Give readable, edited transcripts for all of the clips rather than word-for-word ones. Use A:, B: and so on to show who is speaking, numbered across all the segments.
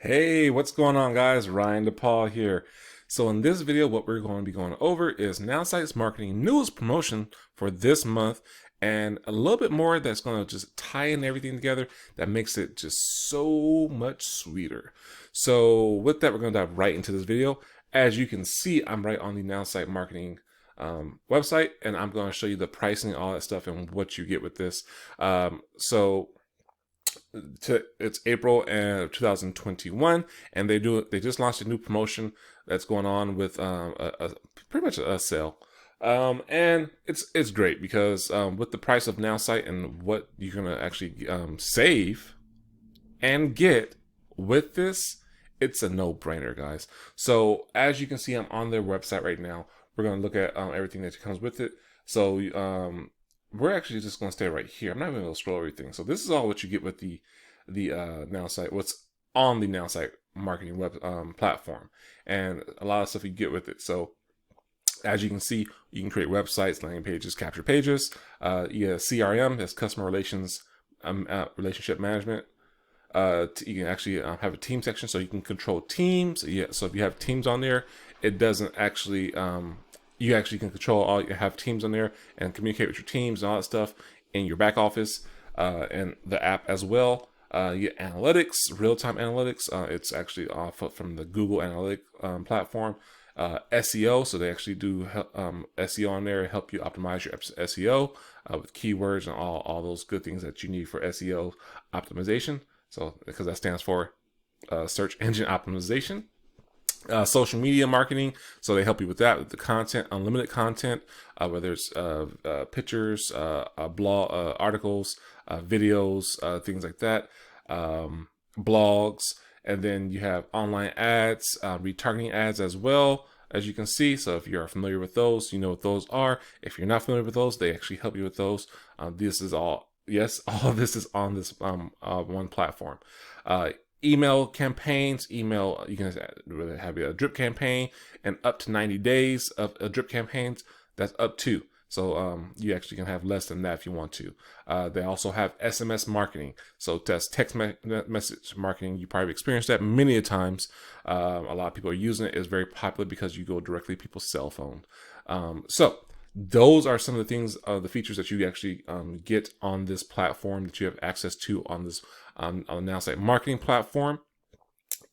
A: Hey, what's going on, guys? Ryan DePaul here. So in this video, what we're going to be going over is Nowsite's marketing newest promotion for this month and a little bit more that's going to just tie in everything together that makes it just so much sweeter. So with that, we're going to dive right into this video. As you can see, I'm right on the Nowsite marketing website, and I'm going to show you the pricing, all that stuff, and what you get with this. It's April 2021, and they just launched a new promotion that's going on with pretty much a sale. And it's great because with the price of Nowsite and what you're gonna actually save and get with this, it's a no-brainer, guys. So as you can see, I'm on their website right now. We're gonna look at everything that comes with it. So we're actually just going to stay right here. I'm not even going to scroll everything. So this is all what you get with the Nowsite, what's on the Nowsite marketing web platform, and a lot of stuff you get with it. So as you can see, you can create websites, landing pages, capture pages. You have CRM, that's customer relations, relationship management. You can actually have a team section, so you can control teams. Yeah, so if you have teams on there, it doesn't actually you actually can control all. You have teams on there and communicate with your teams and all that stuff in your back office and the app as well. You get analytics, real-time analytics. It's actually off from the Google Analytic platform. SEO, so they actually do SEO on there, help you optimize your SEO with keywords and all those good things that you need for SEO optimization. So because that stands for search engine optimization. Social media marketing, so they help you with that, with the content, unlimited content, whether it's pictures, blog articles, videos, things like that, blogs. And then you have online ads, retargeting ads as well, as you can see. So if you're familiar with those, you know what those are. If you're not familiar with those, they actually help you with those. This is all, yes, all of this is on this one platform. Email campaigns, you can have a drip campaign, and up to 90 days of drip campaigns. That's up to. So you actually can have less than that if you want to. They also have SMS marketing. So that's text message marketing. You probably experienced that many a times. A lot of people are using it. It's very popular because you go directly to people's cell phone. So those are some of the things, the features that you actually get on this platform that you have access to on this on the Nowsite marketing platform.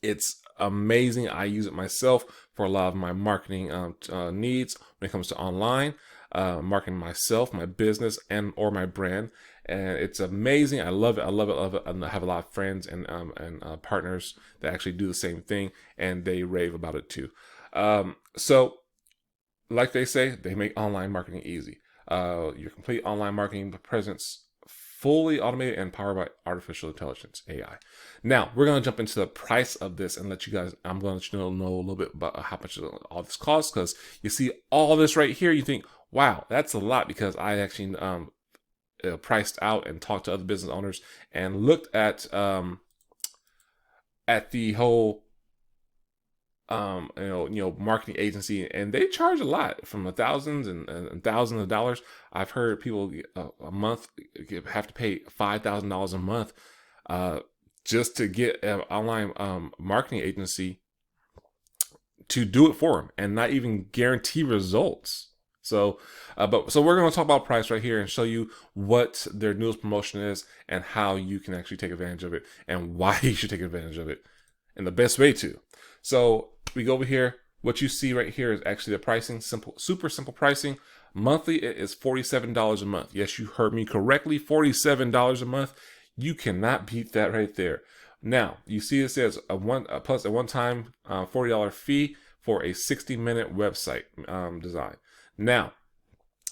A: It's amazing. I use it myself for a lot of my marketing needs when it comes to online marketing myself, my business, and or my brand. And it's amazing. I love it. I love it. Love it. I have a lot of friends and partners that actually do the same thing, and they rave about it too. So like they say, they make online marketing easy. Your complete online marketing presence, fully automated and powered by artificial intelligence, AI. Now, we're going to jump into the price of this and let you guys, I'm going to let you know a little bit about how much all this costs, because you see all this right here, you think, wow, that's a lot, because I actually priced out and talked to other business owners and looked at the whole marketing agency, and they charge a lot, from thousands and thousands of dollars. I've heard people a month have to pay $5,000 a month just to get an online marketing agency to do it for them, and not even guarantee results. So we're going to talk about price right here and show you what their newest promotion is and how you can actually take advantage of it and why you should take advantage of it and the best way to. So we go over here. What you see right here is actually the pricing, super simple pricing. Monthly, it is $47 a month. Yes, you heard me correctly, $47 a month. You cannot beat that right there. Now, you see it says plus a one-time $40 fee for a 60-minute website design. Now,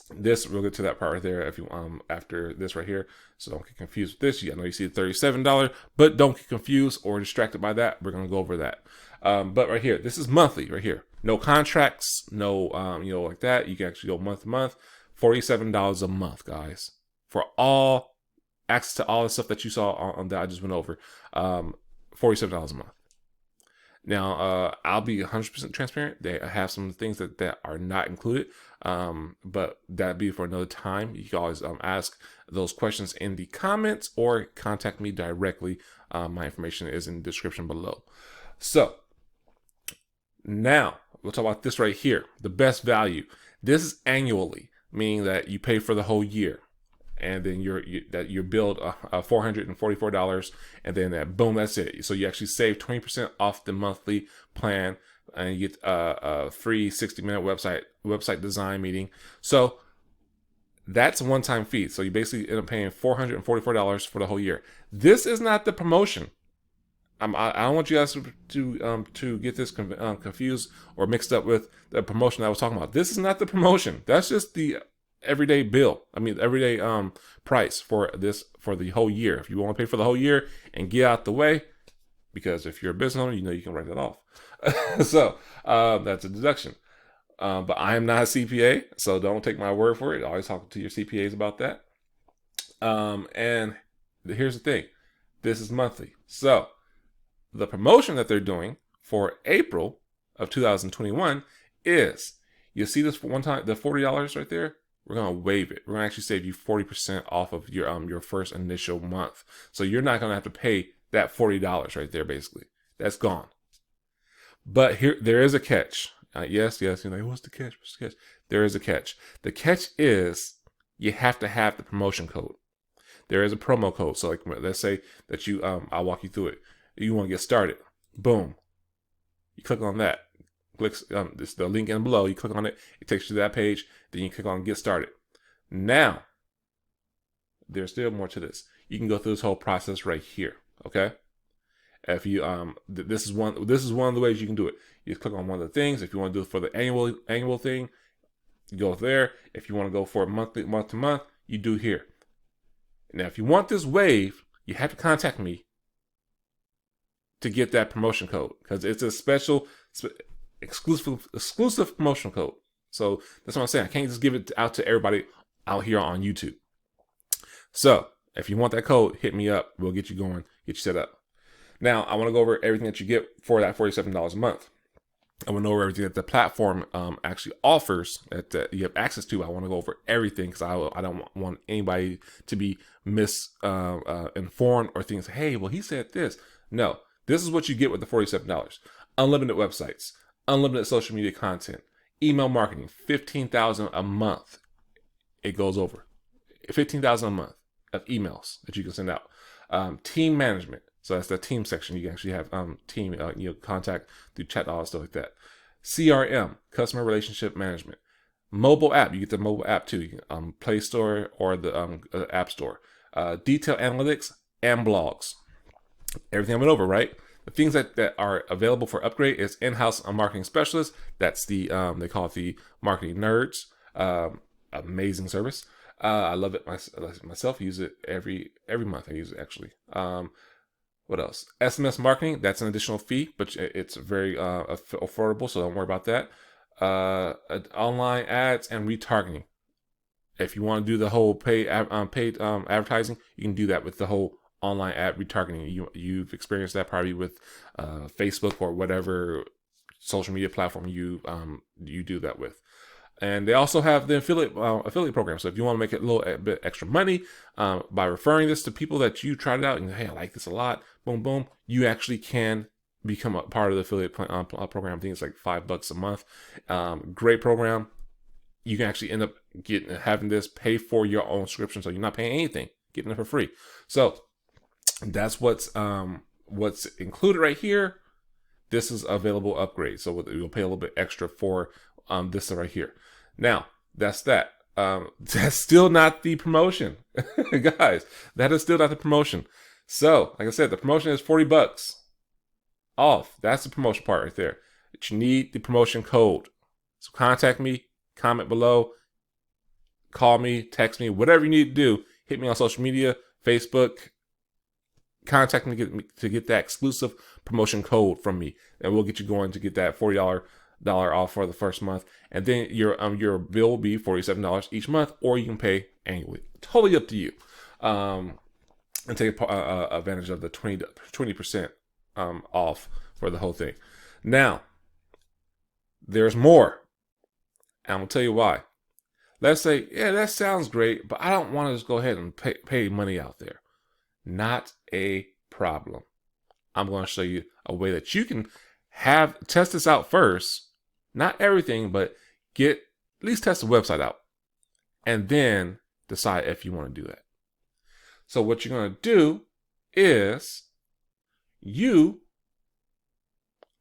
A: we'll get to that part right there if you after this right here. So don't get confused with this. I know you see $37, but don't get confused or distracted by that. We're gonna go over that. But right here, this is monthly right here. No contracts, no like that. You can actually go month to month. $47 a month, guys, for all access to all the stuff that you saw on that I just went over. $47 a month. Now, I'll be 100% transparent. They have some things that are not included, but that'd be for another time. You can always ask those questions in the comments or contact me directly. My information is in the description below. So now we'll talk about this right here, the best value. This is annually, meaning that you pay for the whole year. And then you're billed $444, and then that boom, that's it. So you actually save 20% off the monthly plan, and you get a free 60-minute website design meeting. So that's a one-time fee. So you basically end up paying $444 for the whole year. This is not the promotion. I don't want you guys to get this confused or mixed up with the promotion I was talking about. This is not the promotion. That's just the everyday everyday price for the whole year. If you want to pay for the whole year and get out the way, because if you're a business owner, you can write that off. So that's a deduction. But I am not a CPA, so don't take my word for it. Always talk to your CPAs about that. And here's the thing. This is monthly. So the promotion that they're doing for April of 2021 is, you see this one time, the $40 right there? We're going to waive it. We're going to actually save you 40% off of your first initial month. So you're not going to have to pay that $40 right there, basically. That's gone. But there is a catch. Yes, you're like, what's the catch? What's the catch? There is a catch. The catch is you have to have the promotion code. There is a promo code. So like, let's say that I'll walk you through it. You want to get started. Boom. You click on that. It's the link in below. You click on it. It takes you to that page. Then you click on get started. Now, there's still more to this. You can go through this whole process right here. Okay. If you this is one of the ways you can do it. You click on one of the things. If you want to do it for the annual thing, you go there. If you want to go for a month to month, you do here. Now, if you want this wave, you have to contact me to get that promotion code, because it's a special exclusive promotion code. So that's what I'm saying. I can't just give it out to everybody out here on YouTube. So if you want that code, hit me up. We'll get you going, get you set up. Now, I want to go over everything that you get for that $47 a month. I want to know over everything that the platform actually offers that you have access to. I want to go over everything, because I don't want anybody to be misinformed or things. Hey, well, he said this. No, this is what you get with the $47. Unlimited websites, unlimited social media content, email marketing, $15,000 a month. It goes over $15,000 a month of emails that you can send out. Team management. So that's the team section. You can actually have team contact through chat, all that stuff like that. CRM, customer relationship management. Mobile app. You get the mobile app too. You can, Play Store or the App Store. Detailed analytics and blogs. Everything I went over, right? The things that are available for upgrade is in-house marketing specialist. That's the they call it the marketing nerds. Amazing service. I love it myself. I use it every month. I use it actually. What else? SMS marketing. That's an additional fee, but it's very affordable, so don't worry about that. Online ads and retargeting. If you want to do the whole paid advertising, you can do that with the whole online ad retargeting. You've experienced that probably with Facebook or whatever social media platform you do that with. And they also have the affiliate program. So if you want to make it a little bit extra money by referring this to people that you tried it out and, hey, I like this a lot, boom, boom, you actually can become a part of the affiliate program. I think it's like $5 a month. Great program. You can actually end up having this pay for your own subscription, so you're not paying anything, getting it for free. So that's what's included right here. This is available upgrade, so you'll pay a little bit extra for this right here. Now, that's that. That's still not the promotion. Guys, that is still not the promotion. So, like I said, the promotion is $40 off. That's the promotion part right there. But you need the promotion code. So contact me, comment below, call me, text me, whatever you need to do. Hit me on social media, Facebook. Contact me to get that exclusive promotion code from me, and we'll get you going to get that $40 off for the first month, and then your bill will be $47 each month, or you can pay annually. Totally up to you. And take advantage of the 20% off for the whole thing. Now, there's more. And I'm going to tell you why. Let's say, yeah, that sounds great, but I don't want to just go ahead and pay money out there. Not a problem. I'm going to show you a way that you can test this out first. Not everything, but at least test the website out. And then decide if you want to do that. So what you're going to do is you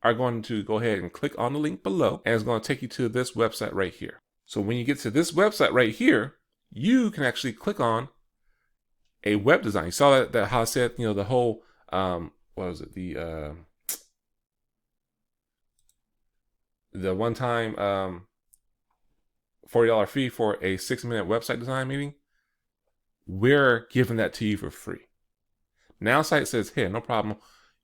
A: are going to go ahead and click on the link below, and it's going to take you to this website right here. So when you get to this website right here, you can actually click on a web design. You saw that how I said, the whole, what was it? The one-time $40 fee for a 6-minute website design meeting. We're giving that to you for free. Nowsite says, hey, no problem.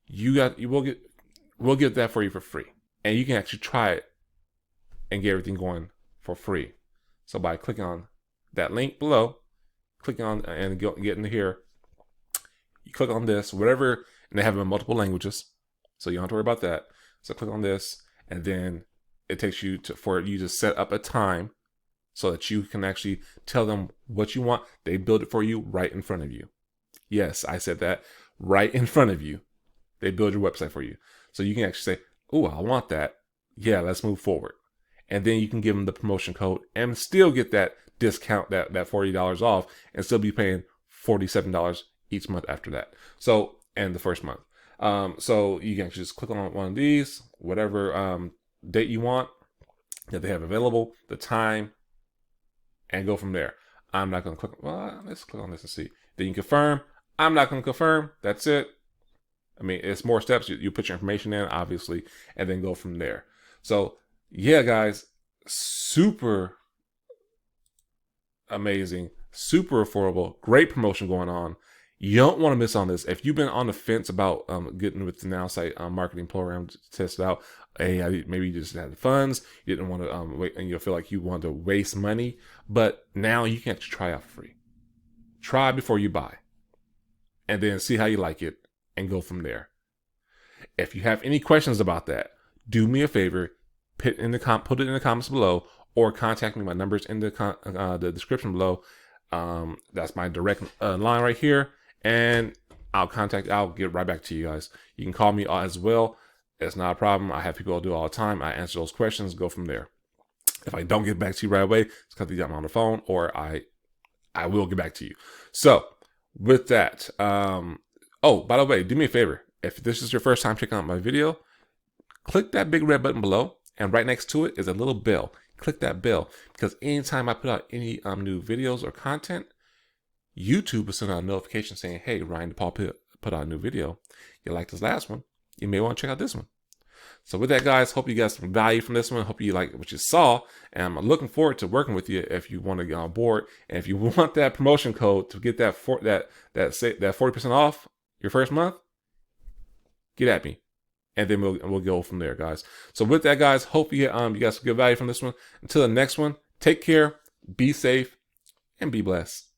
A: We'll get that for you for free. And you can actually try it and get everything going for free. So by clicking on that link below, clicking on and get into here, you click on this, whatever, and they have them in multiple languages. So you don't have to worry about that. So click on this, and then it takes you for you to set up a time so that you can actually tell them what you want. They build it for you right in front of you. Yes, I said that, right in front of you. They build your website for you. So you can actually say, oh, I want that. Yeah, let's move forward. And then you can give them the promotion code and still get that discount, that $40 off, and still be paying $47 each month after that. So, and the first month. So you can just click on one of these, whatever date you want that they have available, the time, and go from there. I'm not going to click. Well, let's click on this and see. Then you confirm. I'm not going to confirm. That's it. I mean, it's more steps. You put your information in, obviously, and then go from there. So, yeah, guys, super amazing, super affordable, great promotion going on. You don't want to miss on this. If you've been on the fence about getting with the Nowsite marketing program to test it out, maybe you just had the funds, you didn't want to wait, and you feel like you want to waste money, but now you can actually try out for free. Try before you buy, and then see how you like it, and go from there. If you have any questions about that, do me a favor, put it in the comments below, or contact me. My number's in the description below. That's my direct line right here, and I'll get right back to you guys. You can call me as well. It's not a problem. I have people do it all the time. I answer those questions, go from there. If I don't get back to you right away, it's because I'm on the phone, or I will get back to you. So with that, oh, by the way, do me a favor. If this is your first time checking out my video, click that big red button below, and right next to it is a little bell. Click that bell, because anytime I put out any new videos or content, YouTube will send out a notification saying, hey, Ryan DePaul put out a new video. You like this last one, you may want to check out this one. So with that, guys, hope you got some value from this one. Hope you like what you saw, and I'm looking forward to working with you if you want to get on board. And if you want that promotion code to get that 40% off your first month, get at me, and then we'll go from there, guys. So with that, guys, hope you got some good value from this one. Until the next one, take care, be safe, and be blessed.